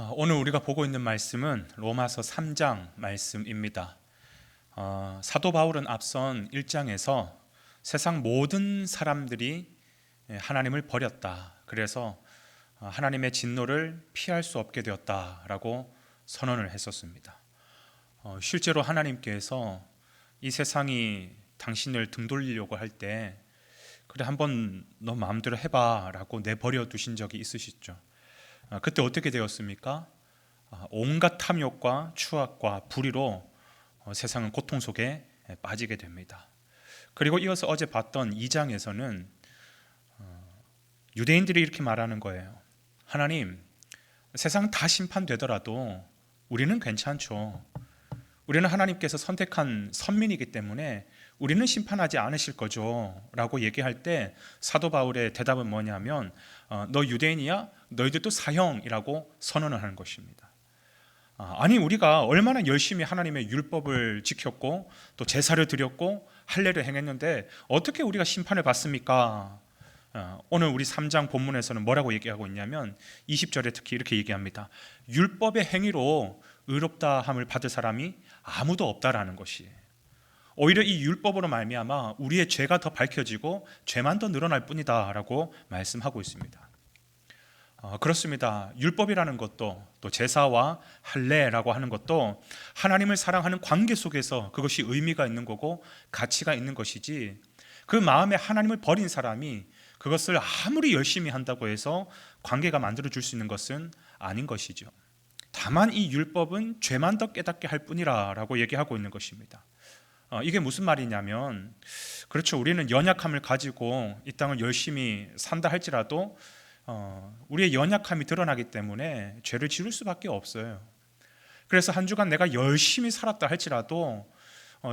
오늘 우리가 보고 있는 말씀은 로마서 3장 말씀입니다. 사도 바울은 앞선 1장에서 세상 모든 사람들이 하나님을 버렸다. 그래서 하나님의 진노를 피할 수 없게 되었다라고 선언을 했었습니다. 실제로 하나님께서 이 세상이 당신을 등 돌리려고 할 때 그래 한번 너 마음대로 해봐라고 내버려 두신 적이 있으시죠. 그때 어떻게 되었습니까? 온갖 탐욕과 추악과 불의로 세상은 고통 속에 빠지게 됩니다. 그리고 이어서 어제 봤던 2장에서는 유대인들이 이렇게 말하는 거예요. 하나님, 세상 다 심판되더라도 우리는 괜찮죠. 우리는 하나님께서 선택한 선민이기 때문에 우리는 심판하지 않으실 거죠 라고 얘기할 때 사도 바울의 대답은 뭐냐면 너 유대인이야? 너희들도 사형이라고 선언을 하는 것입니다. 아니 우리가 얼마나 열심히 하나님의 율법을 지켰고 또 제사를 드렸고 할례를 행했는데 어떻게 우리가 심판을 받습니까? 오늘 우리 3장 본문에서는 뭐라고 얘기하고 있냐면 20절에 특히 이렇게 얘기합니다. 율법의 행위로 의롭다 함을 받을 사람이 아무도 없다라는 것이, 오히려 이 율법으로 말미암아 우리의 죄가 더 밝혀지고 죄만 더 늘어날 뿐이다 라고 말씀하고 있습니다. 그렇습니다. 율법이라는 것도 또 제사와 할례라고 하는 것도 하나님을 사랑하는 관계 속에서 그것이 의미가 있는 거고 가치가 있는 것이지, 그 마음에 하나님을 버린 사람이 그것을 아무리 열심히 한다고 해서 관계가 만들어줄 수 있는 것은 아닌 것이죠. 다만 이 율법은 죄만 더 깨닫게 할 뿐이라고 얘기하고 있는 것입니다. 이게 무슨 말이냐면, 그렇죠, 우리는 연약함을 가지고 이 땅을 열심히 산다 할지라도 우리의 연약함이 드러나기 때문에 죄를 지을 수밖에 없어요. 그래서 한 주간 내가 열심히 살았다 할지라도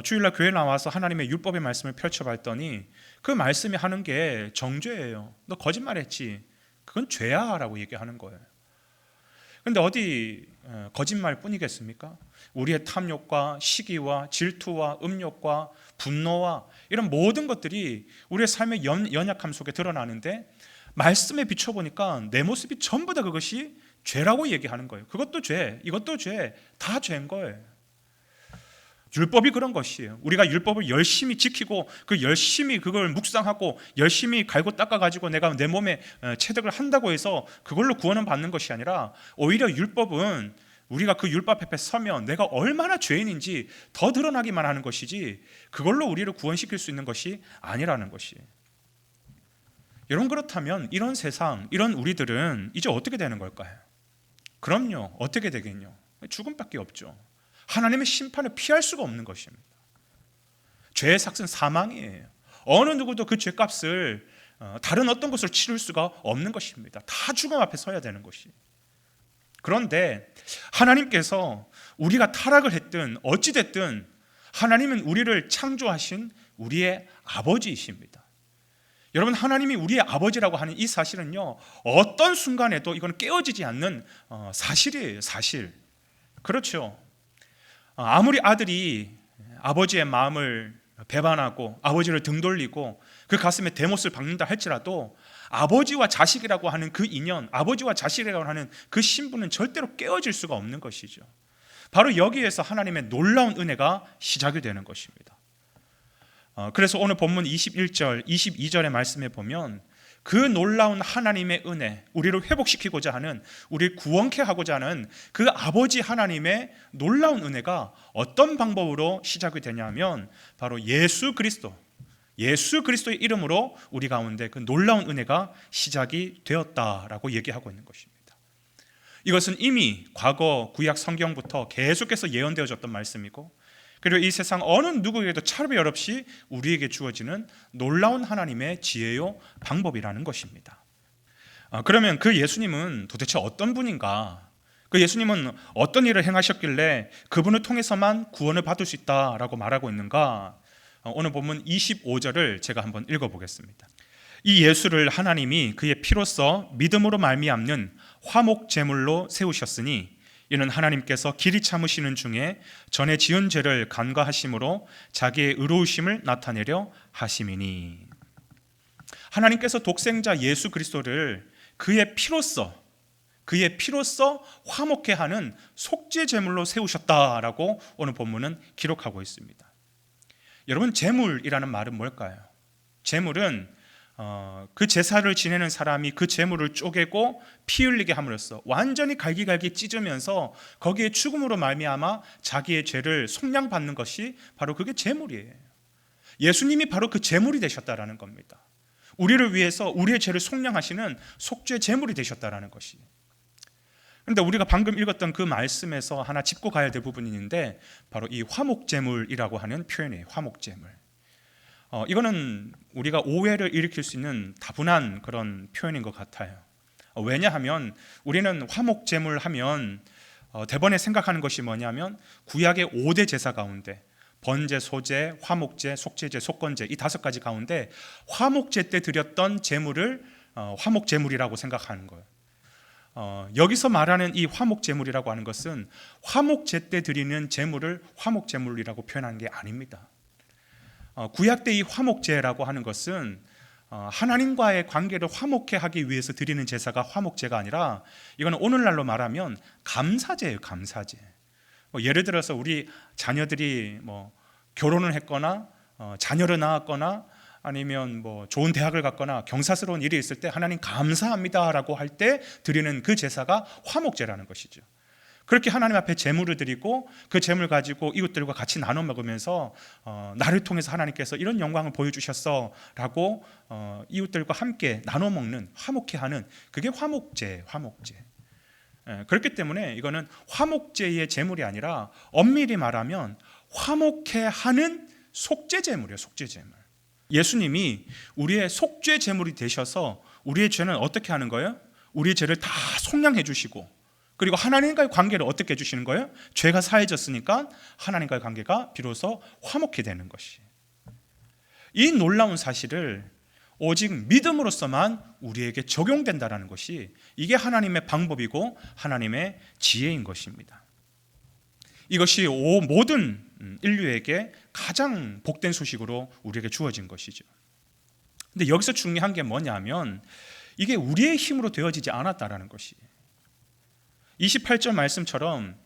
주일날 교회 나와서 하나님의 율법의 말씀을 펼쳐봤더니 그 말씀이 하는 게 정죄예요. 너 거짓말했지, 그건 죄야 라고 얘기하는 거예요. 그런데 어디 거짓말 뿐이겠습니까? 우리의 탐욕과 시기와 질투와 음욕과 분노와 이런 모든 것들이 우리의 삶의 연약함 속에 드러나는데, 말씀에 비춰보니까 내 모습이 전부 다 그것이 죄라고 얘기하는 거예요. 그것도 죄, 이것도 죄, 다 죄인 거예요. 율법이 그런 것이에요. 우리가 율법을 열심히 지키고 그 열심히 그걸 묵상하고 열심히 갈고 닦아가지고 내가 내 몸에 체득을 한다고 해서 그걸로 구원은 받는 것이 아니라, 오히려 율법은 우리가 그 율법 앞에 서면 내가 얼마나 죄인인지 더 드러나기만 하는 것이지 그걸로 우리를 구원시킬 수 있는 것이 아니라는 것이에요. 여러분, 그렇다면 이런 세상, 이런 우리들은 이제 어떻게 되는 걸까요? 그럼요, 어떻게 되겠뇨? 죽음밖에 없죠. 하나님의 심판을 피할 수가 없는 것입니다. 죄의 삭은 사망이에요. 어느 누구도 그 죄값을 다른 어떤 것으로 치를 수가 없는 것입니다. 다 죽음 앞에 서야 되는 것이. 그런데 하나님께서 우리가 타락을 했든 어찌됐든 하나님은 우리를 창조하신 우리의 아버지이십니다. 여러분, 하나님이 우리의 아버지라고 하는 이 사실은요, 어떤 순간에도 이건 깨어지지 않는 사실이에요. 사실. 그렇죠. 아무리 아들이 아버지의 마음을 배반하고 아버지를 등 돌리고 그 가슴에 대못을 박는다 할지라도 아버지와 자식이라고 하는 그 인연, 아버지와 자식이라고 하는 그 신분은 절대로 깨어질 수가 없는 것이죠. 바로 여기에서 하나님의 놀라운 은혜가 시작이 되는 것입니다. 그래서 오늘 본문 21절, 22절의 말씀에 보면 그 놀라운 하나님의 은혜, 우리를 회복시키고자 하는, 우리를 구원케 하고자 하는 그 아버지 하나님의 놀라운 은혜가 어떤 방법으로 시작이 되냐면 바로 예수 그리스도의 이름으로 우리 가운데 그 놀라운 은혜가 시작이 되었다라고 얘기하고 있는 것입니다. 이것은 이미 과거 구약 성경부터 계속해서 예언되어졌던 말씀이고, 그리고 이 세상 어느 누구에게도 차별 없이 우리에게 주어지는 놀라운 하나님의 지혜요 방법이라는 것입니다. 그러면 그 예수님은 도대체 어떤 분인가? 그 예수님은 어떤 일을 행하셨길래 그분을 통해서만 구원을 받을 수 있다라고 말하고 있는가? 오늘 본문 25절을 제가 한번 읽어보겠습니다. 이 예수를 하나님이 그의 피로써 믿음으로 말미암는 화목 제물로 세우셨으니 이는 하나님께서 길이 참으시는 중에 전에 지은 죄를 간과하심으로 자기의 의로우심을 나타내려 하심이니, 하나님께서 독생자 예수 그리스도를 그의 피로써, 그의 피로써 화목케 하는 속죄 제물로 세우셨다라고 오늘 본문은 기록하고 있습니다. 여러분, 제물이라는 말은 뭘까요? 제물은 그 제사를 지내는 사람이 그 제물을 쪼개고 피 흘리게 함으로써 완전히 갈기갈기 찢으면서 거기에 죽음으로 말미암아 자기의 죄를 속량받는 것이 바로 그게 제물이에요. 예수님이 바로 그 제물이 되셨다라는 겁니다. 우리를 위해서 우리의 죄를 속량하시는 속죄 제물이 되셨다라는 것이. 그런데 우리가 방금 읽었던 그 말씀에서 하나 짚고 가야 될 부분이 있는데 바로 이 화목제물이라고 하는 표현이에요. 화목제물. 이거는 우리가 오해를 일으킬 수 있는 다분한 그런 표현인 것 같아요. 왜냐하면 우리는 화목제물 하면 대번에 생각하는 것이 뭐냐면 구약의 5대 제사 가운데 번제, 소제, 화목제, 속죄제, 속건제 이 5가지 가운데 화목제 때 드렸던 제물을 화목제물이라고 생각하는 거예요. 여기서 말하는 이 화목제물이라고 하는 것은 화목제 때 드리는 제물을 화목제물이라고 표현하는 게 아닙니다. 구약 때 이 화목제라고 하는 것은 하나님과의 관계를 화목케 하기 위해서 드리는 제사가 화목제가 아니라 이거는 오늘날로 말하면 감사제예요. 감사제. 예를 들어서 우리 자녀들이 결혼을 했거나 자녀를 낳았거나 아니면 좋은 대학을 갔거나 경사스러운 일이 있을 때 하나님 감사합니다라고 할 때 드리는 그 제사가 화목제라는 것이죠. 그렇게 하나님 앞에 제물을 드리고 그 제물 가지고 이웃들과 같이 나눠 먹으면서 나를 통해서 하나님께서 이런 영광을 보여주셨어라고 이웃들과 함께 나눠 먹는 화목케 하는 그게 화목제예요. 화목제. 그렇기 때문에 이거는 화목제의 제물이 아니라 엄밀히 말하면 화목케 하는 속죄 제물이에요. 속죄 제물. 예수님이 우리의 속죄 제물이 되셔서 우리의 죄는 어떻게 하는 거예요? 우리의 죄를 다 속량해 주시고 그리고 하나님과의 관계를 어떻게 해주시는 거예요? 죄가 사해졌으니까 하나님과의 관계가 비로소 화목히 되는 것이. 이 놀라운 사실을 오직 믿음으로서만 우리에게 적용된다는 것이 이게 하나님의 방법이고 하나님의 지혜인 것입니다. 이것이 모든 인류에게 가장 복된 소식으로 우리에게 주어진 것이죠. 근데 여기서 중요한 게 뭐냐면 이게 우리의 힘으로 되어지지 않았다라는 것이에요. 28절 말씀처럼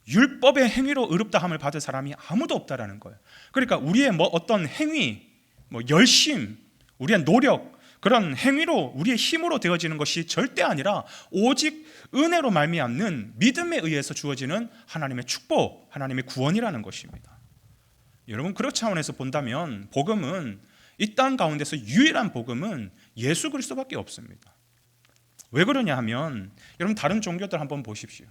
율법의 행위로 의롭다함을 받을 사람이 아무도 없다라는 거예요. 그러니까 우리의 어떤 행위, 열심, 우리의 노력 그런 행위로 우리의 힘으로 되어지는 것이 절대 아니라 오직 은혜로 말미암는 믿음에 의해서 주어지는 하나님의 축복, 하나님의 구원이라는 것입니다. 여러분, 그런 차원에서 본다면 복음은 이 땅 가운데서 유일한 복음은 예수 그리스도밖에 없습니다. 왜 그러냐 하면 여러분 다른 종교들 한번 보십시오.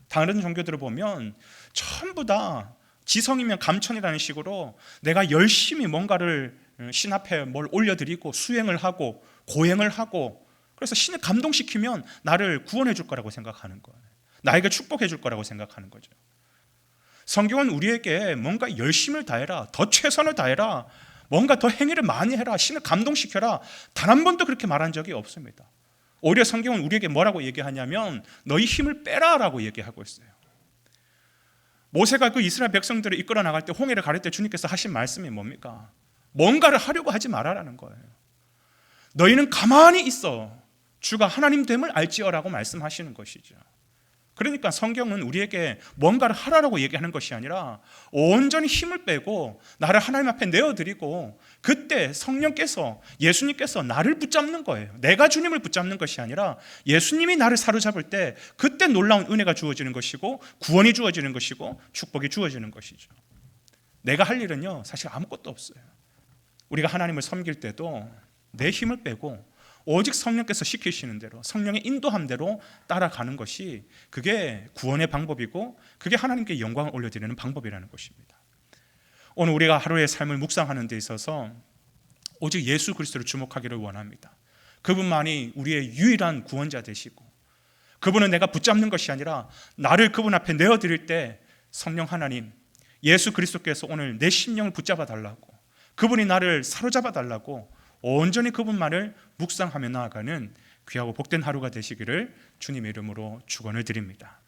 다른 종교들을 보면 전부 다 지성이면 감천이라는 식으로 내가 열심히 뭔가를 신 앞에 뭘 올려드리고 수행을 하고 고행을 하고 그래서 신을 감동시키면 나를 구원해 줄 거라고 생각하는 거예요. 나에게 축복해 줄 거라고 생각하는 거죠. 성경은 우리에게 뭔가 열심을 다해라, 더 최선을 다해라, 뭔가 더 행위를 많이 해라, 신을 감동시켜라 단 한 번도 그렇게 말한 적이 없습니다. 오히려 성경은 우리에게 뭐라고 얘기하냐면 너희 힘을 빼라라고 얘기하고 있어요. 모세가 그 이스라엘 백성들을 이끌어 나갈 때 홍해를 가를 때 주님께서 하신 말씀이 뭡니까? 뭔가를 하려고 하지 말아라는 거예요. 너희는 가만히 있어 주가 하나님 됨을 알지어라고 말씀하시는 것이죠. 그러니까 성경은 우리에게 뭔가를 하라고 얘기하는 것이 아니라 온전히 힘을 빼고 나를 하나님 앞에 내어드리고 그때 성령께서 예수님께서 나를 붙잡는 거예요. 내가 주님을 붙잡는 것이 아니라 예수님이 나를 사로잡을 때 그때 놀라운 은혜가 주어지는 것이고 구원이 주어지는 것이고 축복이 주어지는 것이죠. 내가 할 일은요 사실 아무것도 없어요. 우리가 하나님을 섬길 때도 내 힘을 빼고 오직 성령께서 시키시는 대로 성령의 인도함대로 따라가는 것이 그게 구원의 방법이고 그게 하나님께 영광을 올려드리는 방법이라는 것입니다. 오늘 우리가 하루의 삶을 묵상하는 데 있어서 오직 예수 그리스도를 주목하기를 원합니다. 그분만이 우리의 유일한 구원자 되시고 그분은 내가 붙잡는 것이 아니라 나를 그분 앞에 내어드릴 때 성령 하나님 예수 그리스도께서 오늘 내 심령을 붙잡아 달라고 그분이 나를 사로잡아 달라고 온전히 그분만을 묵상하며 나아가는 귀하고 복된 하루가 되시기를 주님의 이름으로 축원을 드립니다.